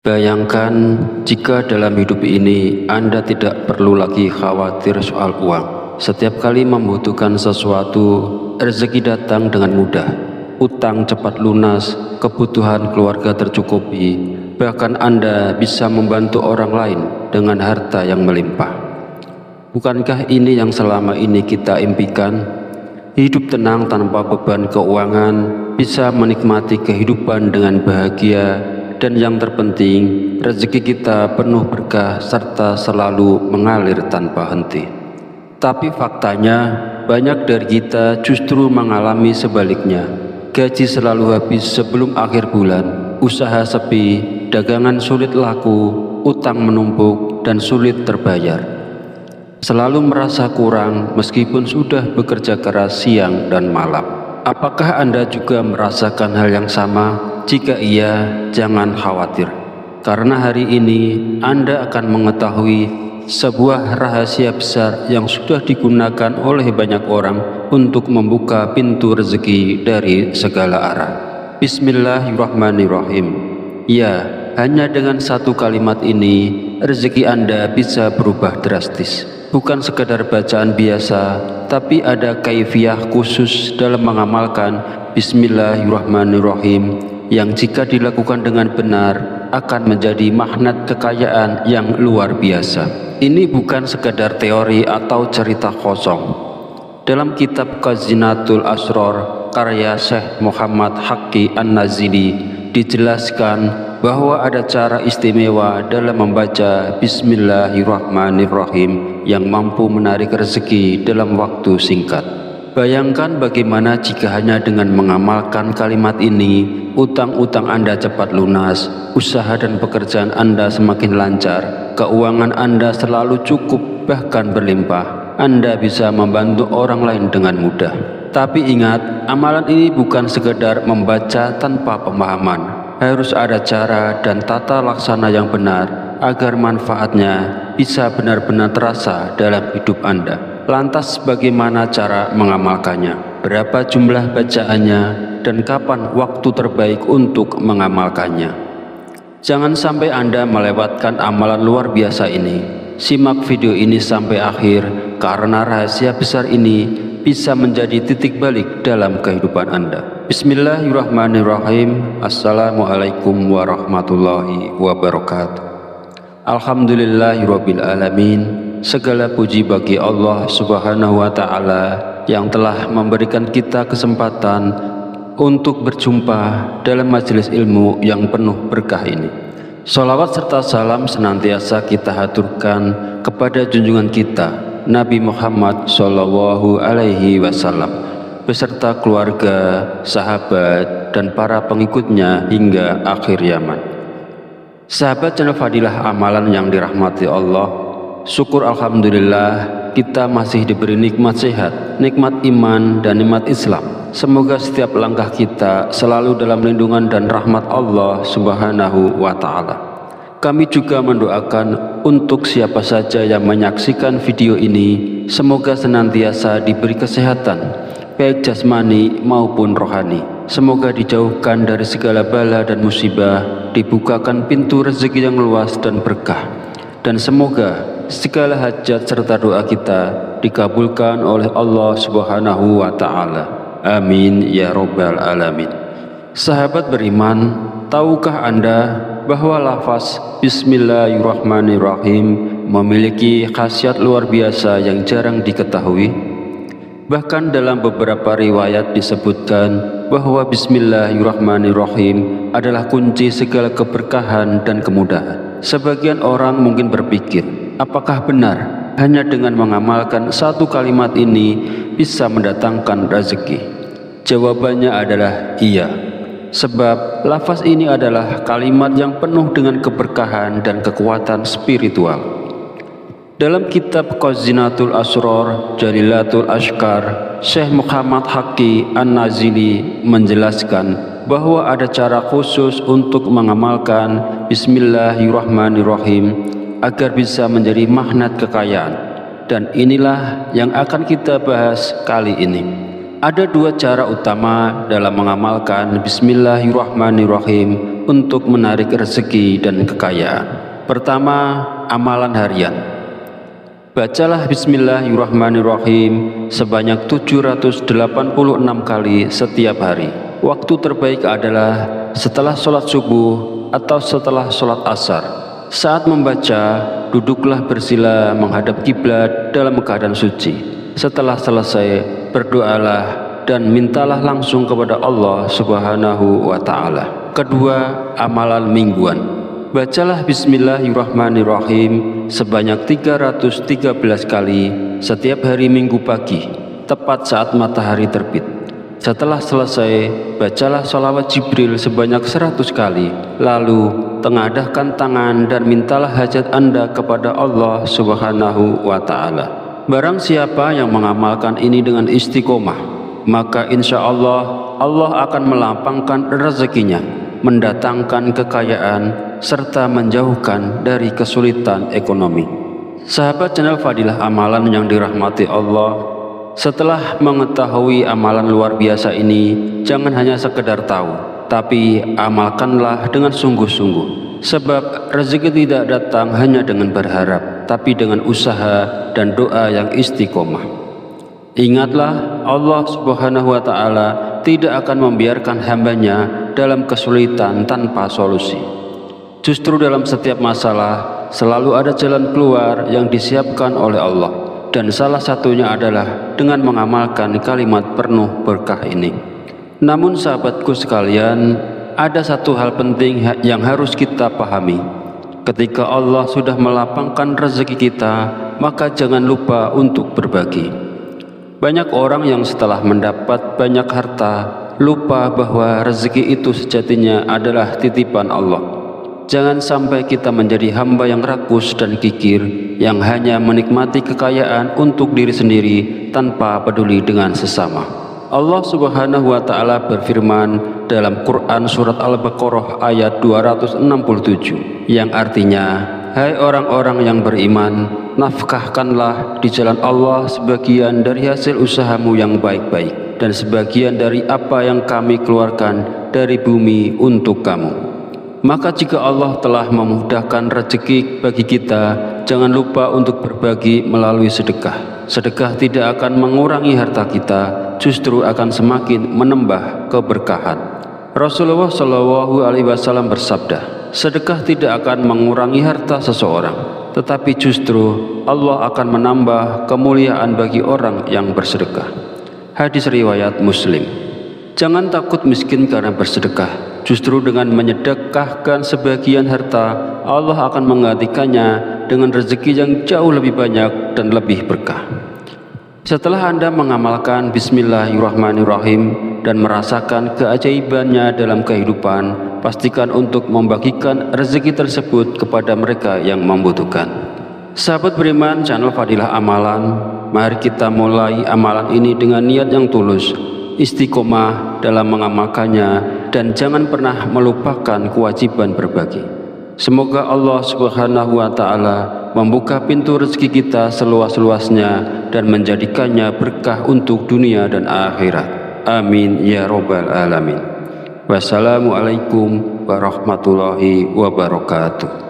Bayangkan jika dalam hidup ini Anda tidak perlu lagi khawatir soal uang. Setiap kali membutuhkan sesuatu, rezeki datang dengan mudah. Utang cepat lunas, kebutuhan keluarga tercukupi, bahkan Anda bisa membantu orang lain dengan harta yang melimpah. Bukankah ini yang selama ini kita impikan? Hidup tenang tanpa beban keuangan, bisa menikmati kehidupan dengan bahagia, dan yang terpenting, rezeki kita penuh berkah serta selalu mengalir tanpa henti. Tapi faktanya, banyak dari kita justru mengalami sebaliknya. Gaji selalu habis sebelum akhir bulan, usaha sepi, dagangan sulit laku, utang menumpuk, dan sulit terbayar. Selalu merasa kurang meskipun sudah bekerja keras siang dan malam. Apakah Anda juga merasakan hal yang sama? Jika iya, jangan khawatir, karena hari ini Anda akan mengetahui sebuah rahasia besar yang sudah digunakan oleh banyak orang untuk membuka pintu rezeki dari segala arah. Bismillahirrahmanirrahim. Ya, hanya dengan satu kalimat ini, rezeki Anda bisa berubah drastis. Bukan sekadar bacaan biasa, tapi ada kaifiah khusus dalam mengamalkan Bismillahirrahmanirrahim yang jika dilakukan dengan benar akan menjadi magnet kekayaan yang luar biasa. Ini bukan sekadar teori atau cerita kosong. Dalam kitab Khazinatul Asrar karya Syekh Muhammad Haqqi An-Nazili dijelaskan bahwa ada cara istimewa dalam membaca Bismillahirrahmanirrahim yang mampu menarik rezeki dalam waktu singkat. Bayangkan bagaimana jika hanya dengan mengamalkan kalimat ini, utang-utang Anda cepat lunas, usaha dan pekerjaan Anda semakin lancar, keuangan Anda selalu cukup bahkan berlimpah, Anda bisa membantu orang lain dengan mudah. Tapi ingat, amalan ini bukan sekedar membaca tanpa pemahaman. Harus ada cara dan tata laksana yang benar agar manfaatnya bisa benar-benar terasa dalam hidup Anda. Lantas bagaimana cara mengamalkannya? Berapa jumlah bacaannya? Dan kapan waktu terbaik untuk mengamalkannya? Jangan sampai Anda melewatkan amalan luar biasa ini. Simak video ini sampai akhir, karena rahasia besar ini bisa menjadi titik balik dalam kehidupan Anda. Bismillahirrahmanirrahim. Assalamualaikum warahmatullahi wabarakatuh. Alhamdulillahirabbil alamin. Segala puji bagi Allah Subhanahu wa Ta'ala yang telah memberikan kita kesempatan untuk berjumpa dalam majelis ilmu yang penuh berkah ini. Sholawat serta salam senantiasa kita haturkan kepada junjungan kita Nabi Muhammad Shallallahu Alaihi Wasallam beserta keluarga, sahabat, dan para pengikutnya hingga akhir zaman. Sahabat channel Fadilah Amalan yang dirahmati Allah, syukur alhamdulillah kita masih diberi nikmat sehat, nikmat iman dan nikmat Islam. Semoga setiap langkah kita selalu dalam lindungan dan rahmat Allah Subhanahu wa Ta'ala. Kami juga mendoakan untuk siapa saja yang menyaksikan video ini, semoga senantiasa diberi kesehatan, baik jasmani maupun rohani. Semoga dijauhkan dari segala bala dan musibah, dibukakan pintu rezeki yang luas dan berkah, dan semoga segala hajat serta doa kita dikabulkan oleh Allah Subhanahu wa Ta'ala. Amin ya Rabbal Alamin. Sahabat beriman, tahukah Anda bahwa lafaz Bismillahirrahmanirrahim memiliki khasiat luar biasa yang jarang diketahui? Bahkan dalam beberapa riwayat disebutkan bahwa Bismillahirrahmanirrahim adalah kunci segala keberkahan dan kemudahan. Sebagian orang mungkin berpikir, apakah benar hanya dengan mengamalkan satu kalimat ini bisa mendatangkan rezeki? Jawabannya adalah iya. Sebab lafaz ini adalah kalimat yang penuh dengan keberkahan dan kekuatan spiritual. Dalam kitab Khazinatul Asrar Jalilatul Ashkar, Syekh Muhammad Haqqi An-Nazili menjelaskan bahwa ada cara khusus untuk mengamalkan Bismillahirrahmanirrahim agar bisa menjadi magnet kekayaan, dan inilah yang akan kita bahas kali ini. Ada dua cara utama dalam mengamalkan Bismillahirrahmanirrahim untuk menarik rezeki dan kekayaan. Pertama, amalan harian. Bacalah Bismillahirrahmanirrahim sebanyak 786 kali setiap hari. Waktu terbaik adalah setelah sholat subuh atau setelah sholat asar. Saat membaca, duduklah bersila menghadap kiblat dalam keadaan suci. Setelah selesai, berdoalah dan mintalah langsung kepada Allah Subhanahu wa Ta'ala. Kedua, amalan mingguan. Bacalah Bismillahirrahmanirrahim sebanyak 313 kali setiap hari Minggu pagi, tepat saat matahari terbit. Setelah selesai, bacalah sholawat Jibril sebanyak 100 kali. Lalu, tengadahkan tangan dan mintalah hajat Anda kepada Allah Subhanahu wa Ta'ala. Barang siapa yang mengamalkan ini dengan istiqomah, maka insya Allah akan melapangkan rezekinya, mendatangkan kekayaan, serta menjauhkan dari kesulitan ekonomi. Sahabat channel Fadilah Amalan yang dirahmati Allah, setelah mengetahui amalan luar biasa ini, jangan hanya sekedar tahu, tapi amalkanlah dengan sungguh-sungguh. Sebab rezeki tidak datang hanya dengan berharap, tapi dengan usaha dan doa yang istiqomah. Ingatlah, Allah Subhanahu wa Ta'ala tidak akan membiarkan hambanya dalam kesulitan tanpa solusi. Justru dalam setiap masalah selalu ada jalan keluar yang disiapkan oleh Allah, dan salah satunya adalah dengan mengamalkan kalimat penuh berkah ini. Namun sahabatku sekalian, ada satu hal penting yang harus kita pahami. Ketika Allah sudah melapangkan rezeki kita, maka jangan lupa untuk berbagi. Banyak orang yang setelah mendapat banyak harta, lupa bahwa rezeki itu sejatinya adalah titipan Allah. Jangan sampai kita menjadi hamba yang rakus dan kikir, yang hanya menikmati kekayaan untuk diri sendiri tanpa peduli dengan sesama. Allah Subhanahu wa Ta'ala berfirman dalam Quran surat Al-Baqarah ayat 267, yang artinya, hai orang-orang yang beriman, nafkahkanlah di jalan Allah sebagian dari hasil usahamu yang baik-baik, dan sebagian dari apa yang kami keluarkan dari bumi untuk kamu. Maka jika Allah telah memudahkan rezeki bagi kita, jangan lupa untuk berbagi melalui sedekah. Sedekah tidak akan mengurangi harta kita, justru akan semakin menambah keberkahan. Rasulullah Shallallahu Alaihi Wasallam bersabda, sedekah tidak akan mengurangi harta seseorang, tetapi justru Allah akan menambah kemuliaan bagi orang yang bersedekah. Hadis riwayat Muslim. Jangan takut miskin karena bersedekah. Justru dengan menyedekahkan sebagian harta, Allah akan menggantikannya dengan rezeki yang jauh lebih banyak dan lebih berkah. Setelah Anda mengamalkan Bismillahirrahmanirrahim dan merasakan keajaibannya dalam kehidupan, pastikan untuk membagikan rezeki tersebut kepada mereka yang membutuhkan. Sahabat beriman channel Fadilah Amalan, mari kita mulai amalan ini dengan niat yang tulus, istiqomah dalam mengamalkannya, dan jangan pernah melupakan kewajiban berbagi. Semoga Allah Subhanahu wa Ta'ala membuka pintu rezeki kita seluas-luasnya dan menjadikannya berkah untuk dunia dan akhirat. Amin ya Rabbal Alamin. Wassalamualaikum warahmatullahi wabarakatuh.